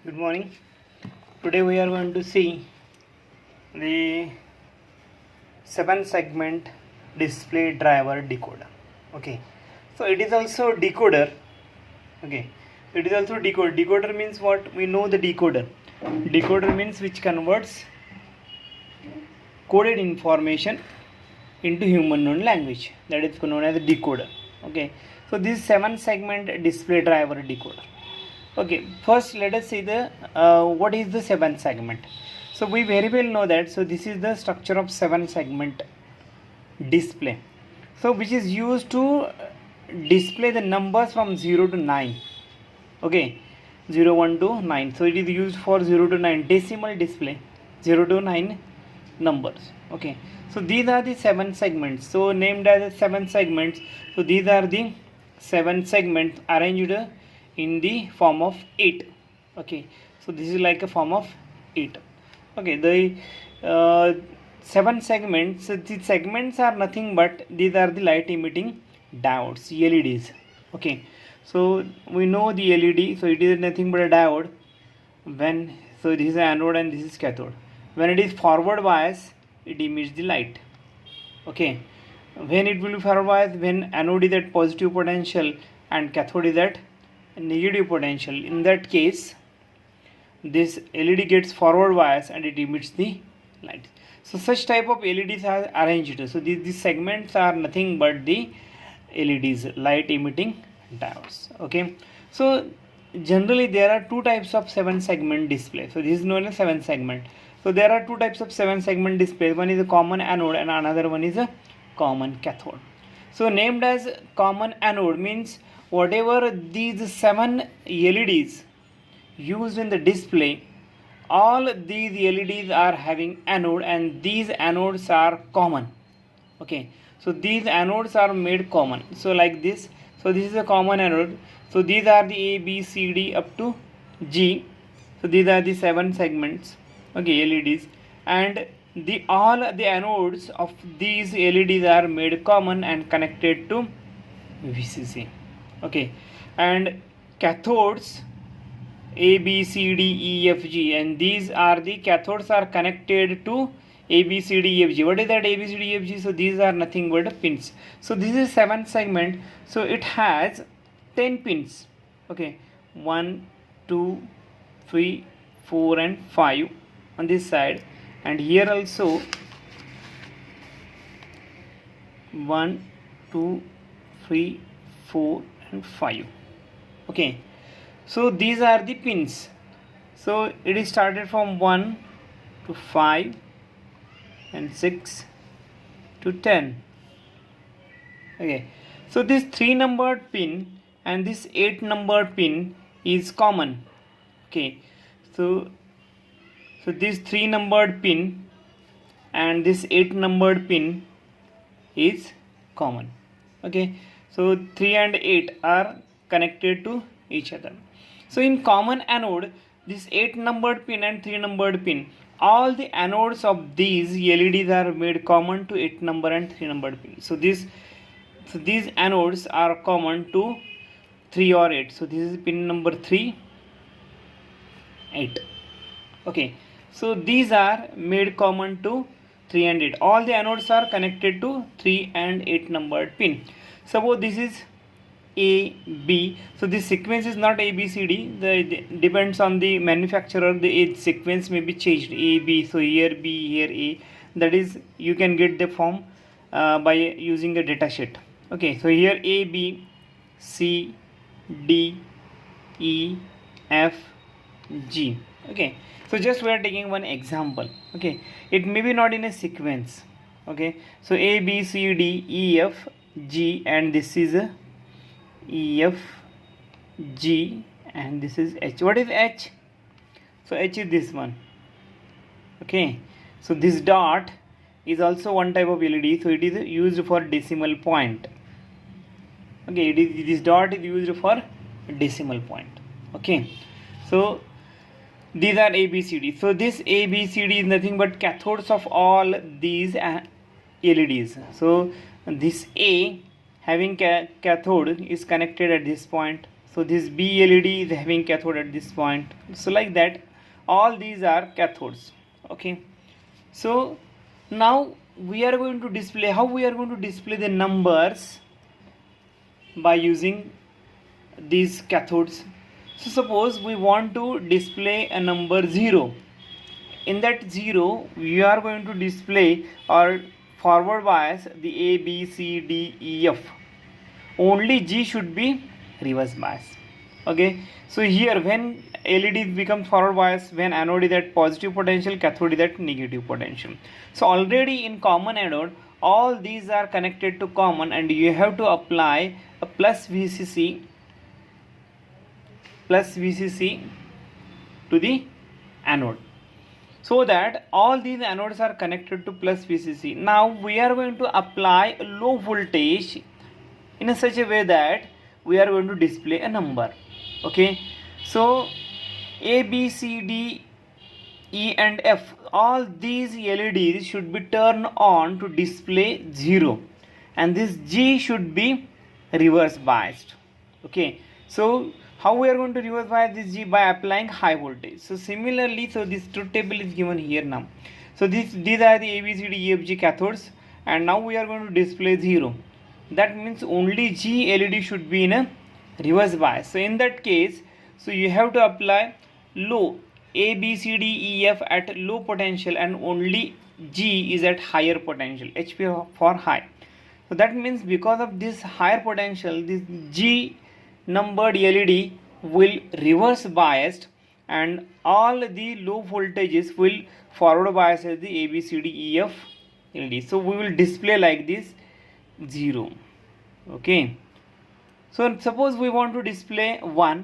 Good morning. Today we are going to see the 7-segment display driver decoder. Okay, so it is also decoder. Okay, it is also decoder. Decoder means what? We know the decoder. Decoder means which converts coded information into human known language. That is known as a decoder. Okay, so this 7-segment display driver decoder. Okay, first let us see the what is the 7-segment. So we very well know that. So this is the structure of 7-segment display. So which is used to display the numbers from 0 to 9. Okay, 0, 1 to 9. So it is used for 0 to 9 decimal display, 0 to 9 numbers. Okay, so these are the 7 segments. So named as 7 segments. So these are the 7 segments arranged in the form of 8. Okay, so this is like a form of 8. Okay, the 7 segments, so the segments are nothing but these are the light emitting diodes, LEDs. Okay, so we know the LED, so it is nothing but a diode. When, so this is anode and this is cathode. When it is forward bias, it emits the light. Okay, when it will be forward bias, when anode is at positive potential and cathode is at negative potential, in that case this LED gets forward bias and it emits the light. So such type of LEDs are arranged. So these segments are nothing but the LEDs, light emitting diodes. Okay, so generally there are two types of 7-segment display. So this is known as 7-segment. So there are two types of 7-segment display. One is a common anode and another one is a common cathode. So named as common anode means whatever these 7 LEDs used in the display, all these LEDs are having anode and these anodes are common. Okay, so these anodes are made common. So like this. So this is a common anode. So these are the A, B, C, D up to G. So these are the 7 segments. Okay, LEDs, and all the anodes of these LEDs are made common and connected to VCC. Okay, and cathodes A, B, C, D, E, F, G, and these are the cathodes are connected to A, B, C, D, E, F, G. What is that A, B, C, D, E, F, G? So these are nothing but pins. So this is 7 segment. So it has 10 pins. Okay, 1, 2, 3, 4, and 5 on this side, and here also 1, 2, 3, 4, and 5. Okay, so these are the pins. So it is started from 1 to 5 and 6 to 10. Okay, so this 3 numbered pin and this 8 numbered pin is common. Okay, so this 3 numbered pin and this 8 numbered pin is common. Okay, so 3 and 8 are connected to each other. So in common anode, this 8 numbered pin and 3 numbered pin, all the anodes of these LEDs are made common to 8 number and 3 numbered pin. So these anodes are common to 3 or 8. So this is pin number 3, 8. Okay, so these are made common to 3 and 8. All the anodes are connected to 3 and 8 numbered pin. Suppose this is A, B. So this sequence is not A, B, C, D. It depends on the manufacturer. The sequence may be changed. A, B. So here B, here A. That is, you can get the form by using a data sheet. Okay, so here A, B, C, D, E, F, G. Okay, so just we are taking one example. Okay, it may be not in a sequence. Okay, so A, B, C, D, E, F, G, and this is a E, F, G, and this is H. What is H? So H is this one. Okay, so this dot is also one type of LED. So it is used for decimal point. Okay, this dot is used for decimal point. Okay, so these are A, B, C, D. So this A, B, C, D is nothing but cathodes of all these LEDs. So this A having cathode is connected at this point. So this B LED is having cathode at this point. So like that, all these are cathodes. Okay. So now we are going to display, how we are going to display the numbers by using these cathodes. So suppose we want to display a number 0. In that 0 we are going to display or forward bias the A, B, C, D, E, F. Only G should be reverse bias. Okay, so here when LED becomes forward bias, when anode is at positive potential, cathode is at negative potential. So already in common anode, all these are connected to common, and you have to apply a plus VCC to the anode, so that all these anodes are connected to plus VCC. Now we are going to apply a low voltage in a such a way that we are going to display a number. Okay, so A, B, C, D, E and F, all these LEDs should be turned on to display 0, and this G should be reverse biased. Okay, so how we are going to reverse bias this G? By applying high voltage. So similarly, so this truth table is given here now. So these are the A, B, C, D, E, F, G cathodes, and now we are going to display 0. That means only G LED should be in a reverse bias. So in that case, so you have to apply low A, B, C, D, E, F at low potential, and only G is at higher potential, HP for high. So that means because of this higher potential, this G numbered LED will reverse biased, and all the low voltages will forward bias as the A, B, C, D, E, F LED. So we will display like this 0. Okay, so suppose we want to display 1,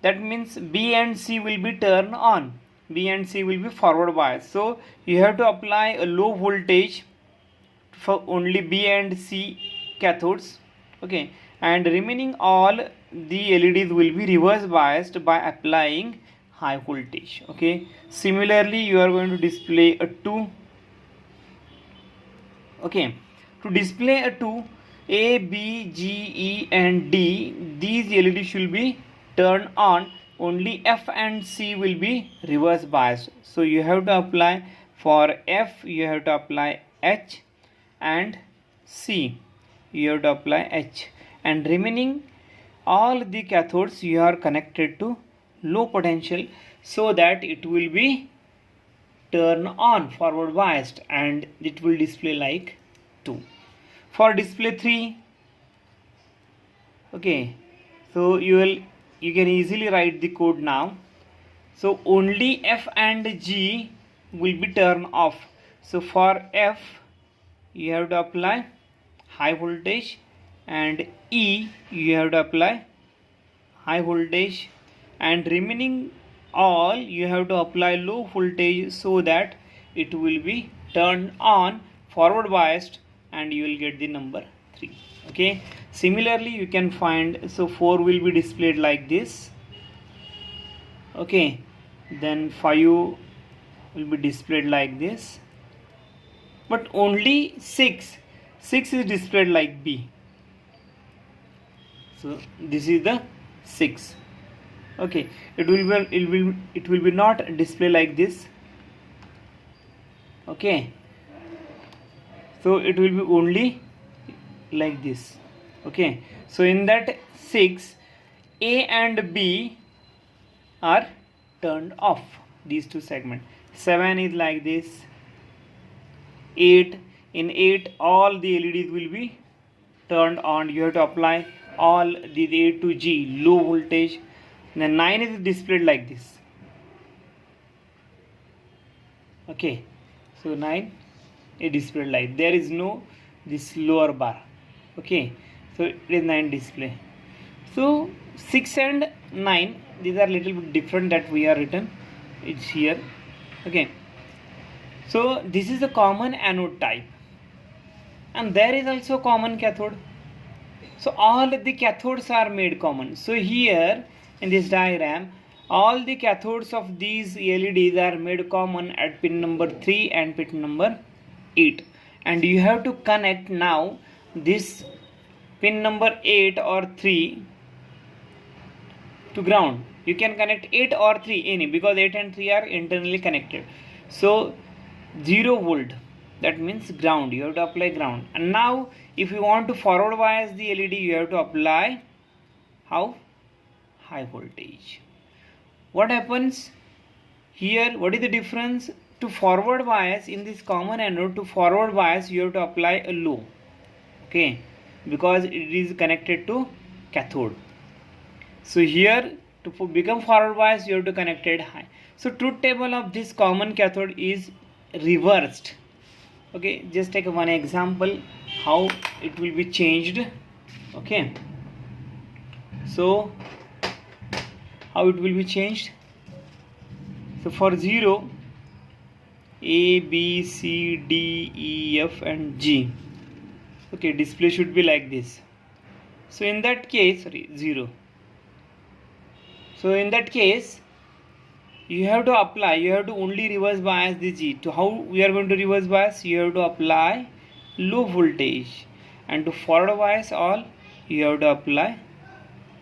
that means B and C will be turned on, B and C will be forward bias. So you have to apply a low voltage for only B and C cathodes. Okay, and remaining all the LEDs will be reverse biased by applying high voltage. Okay, similarly you are going to display a 2. Okay, to display a 2, A, B, G, E and D, these LEDs should be turned on, only F and C will be reverse biased. So you have to apply for F, you have to apply H, and C you have to apply H, and remaining all the cathodes you are connected to low potential, so that it will be turn on forward biased, and it will display like 2. For display 3, okay, so you can easily write the code now. So only F and G will be turned off. So for F you have to apply high voltage, and E you have to apply high voltage, and remaining all you have to apply low voltage, so that it will be turned on forward biased, and you will get the number 3. Okay, similarly you can find, so 4 will be displayed like this. Okay, then 5 will be displayed like this, but only 6 is displayed like B. So this is the 6. Okay, it will be not display like this. Okay, so it will be only like this. Okay, so in that 6, A and B are turned off, these two segments. 7 is like this. 8, in 8 all the LEDs will be turned on, you have to apply all the A to G low voltage. Then 9 is displayed like this. Okay, so 9 is displayed like, there is no this lower bar. Okay, so it is 9 display. So 6 and 9, these are little bit different that we are written, it's here. Okay, so this is the common anode type, and there is also common cathode. So all the cathodes are made common. So here in this diagram, all the cathodes of these LEDs are made common at pin number 3 and pin number 8, and you have to connect now this pin number 8 or 3 to ground. You can connect 8 or 3 any, because 8 and 3 are internally connected. So 0 volt, that means ground, you have to apply ground. And now if you want to forward bias the LED, you have to apply how? High voltage. What happens here? What is the difference? To forward bias in this common anode, to forward bias you have to apply a low, okay, because it is connected to cathode. So here to become forward bias you have to connect it high. So truth table of this common cathode is reversed. Okay, just take one example how it will be changed. Okay, so how it will be changed? So for 0, A, B, C, D, E, F and G. Okay, display should be like this. So in that case, 0. So in that case, you have to apply, you have to only reverse bias the G. To how we are going to reverse bias? You have to apply low voltage, and to forward bias all, you have to apply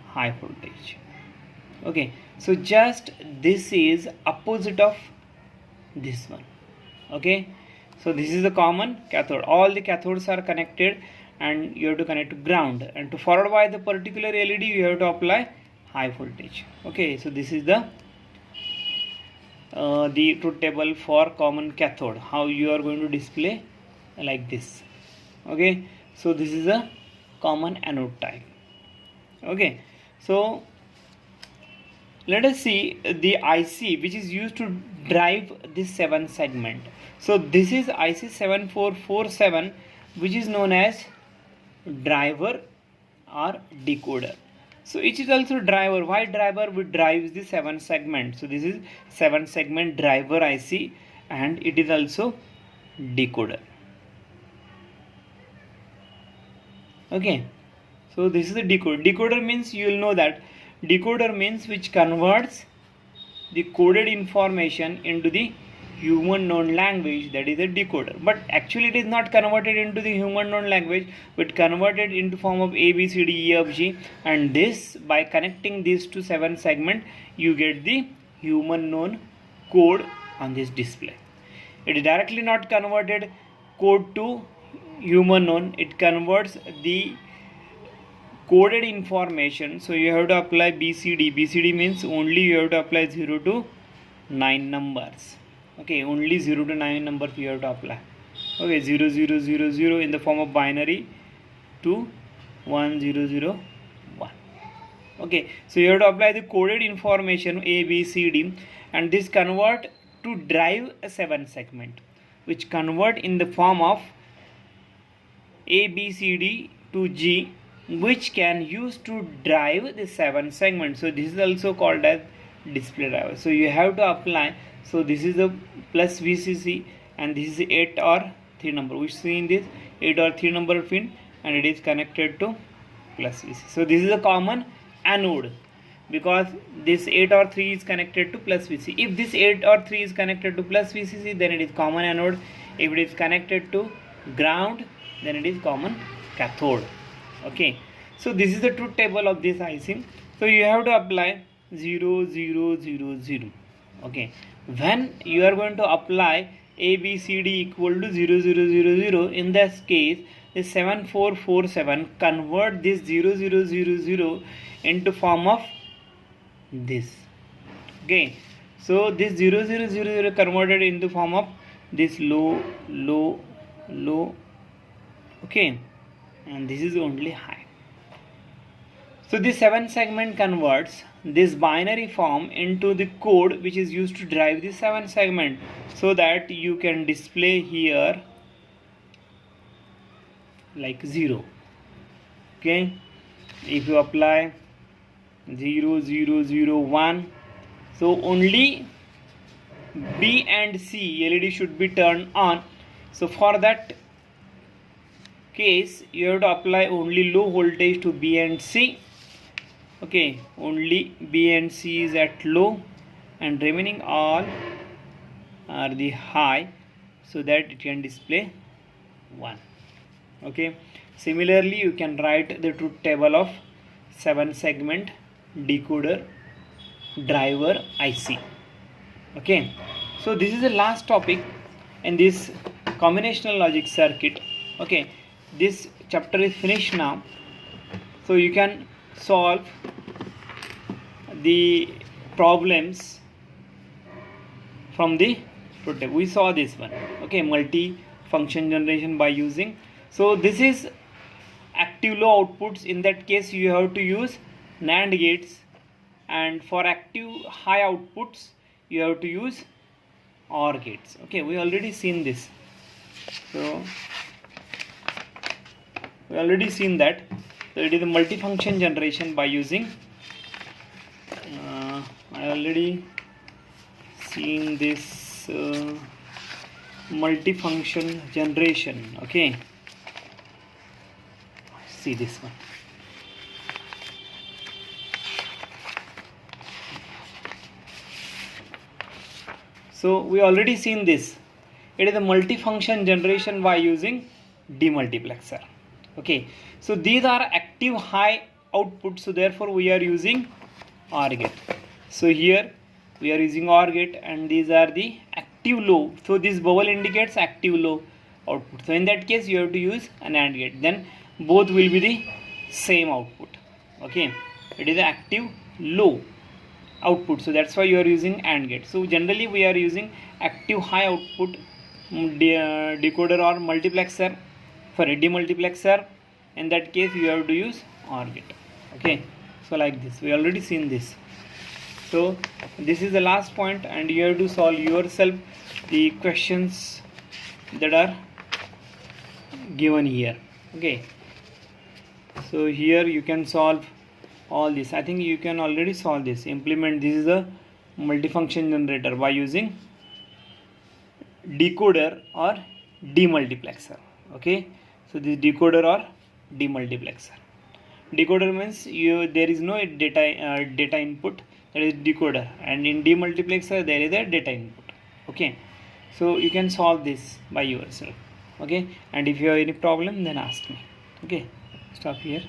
high voltage. Okay, so just this is opposite of this one. Okay, so this is the common cathode. All the cathodes are connected and you have to connect to ground, and to forward bias the particular LED you have to apply high voltage. Okay, so this is the truth table for common cathode, how you are going to display like this. Okay, so this is a common anode type. Okay, so let us see the IC which is used to drive this 7 segment. So this is IC 7447, which is known as driver or decoder. So it is also driver. Why driver? Which drives the 7 segment. So this is 7 segment driver IC, and it is also decoder. Okay, so this is the decoder. Decoder means, you will know that decoder means which converts the coded information into the human known language, that is a decoder. But actually it is not converted into the human known language, but converted into form of A, B, C, D, E, F, G, and this, by connecting these to 7 segment, you get the human known code on this display. It is directly not converted code to human known, it converts the coded information. So you have to apply BCD. BCD means only you have to apply 0 to 9 numbers. Okay, only 0 to 9 numbers you have to apply. Okay, 0 0 0 0 in the form of binary to 1 0 0 1. Okay, so you have to apply the coded information A, B, C, D, and this convert to drive a 7 segment, which convert in the form of A, B, C, D to G, which can use to drive the 7 segment. So this is also called as display driver. So you have to apply. So this is the plus VCC, and this is 8 or 3 number. We see in this 8 or 3 number pin, and it is connected to plus VCC. So this is a common anode, because this 8 or 3 is connected to plus VCC. If this 8 or 3 is connected to plus VCC, then it is common anode. If it is connected to ground, then it is common cathode. Okay, so this is the truth table of this IC. So you have to apply 0 0 0 0. Okay, when you are going to apply A, B, C, D equal to 0 0 0 0, in this case the 7447 convert this 0 0 0 0 into form of this. Okay, so this 0 0 0 0 converted into form of this low low low. Okay, and this is only high. So this 7 segment converts this binary form into the code which is used to drive the 7 segment, so that you can display here like 0. Okay, if you apply 0 0 0 1, so only B and C LED should be turned on. So for that case you have to apply only low voltage to B and C. Okay, only B and C is at low, and remaining all are the high, so that it can display 1. Okay, similarly you can write the truth table of 7 segment decoder driver IC. Okay, so this is the last topic in this combinational logic circuit. Okay, this chapter is finished now, so you can solve the problems from the prototype. We saw this one. Okay, multi function generation by using, so this is active low outputs. In that case you have to use NAND gates, and for active high outputs you have to use OR gates. Okay, we already seen this, so we already seen that. So it is a multifunction generation by using I already seen this multifunction generation. Okay, see this one. So we already seen this. It is a multifunction generation by using demultiplexer. Okay, so these are active high output, so therefore we are using OR gate. So here we are using OR gate, and these are the active low. So this bubble indicates active low output. So in that case you have to use an AND gate. Then both will be the same output. Okay, it is active low output, so that's why you are using AND gate. So generally we are using active high output decoder or multiplexer. For a demultiplexer, in that case you have to use OR gate. Okay, so like this, we already seen this. So this is the last point, and you have to solve yourself the questions that are given here. Okay, so here you can solve all this. I think you can already solve this. Implement this is a multifunction generator by using decoder or demultiplexer. Okay, so this decoder or demultiplexer. Decoder means there is no data input, that is decoder, and in demultiplexer there is a data input. Okay, so you can solve this by yourself. Okay, and if you have any problem then ask me. Okay, stop here.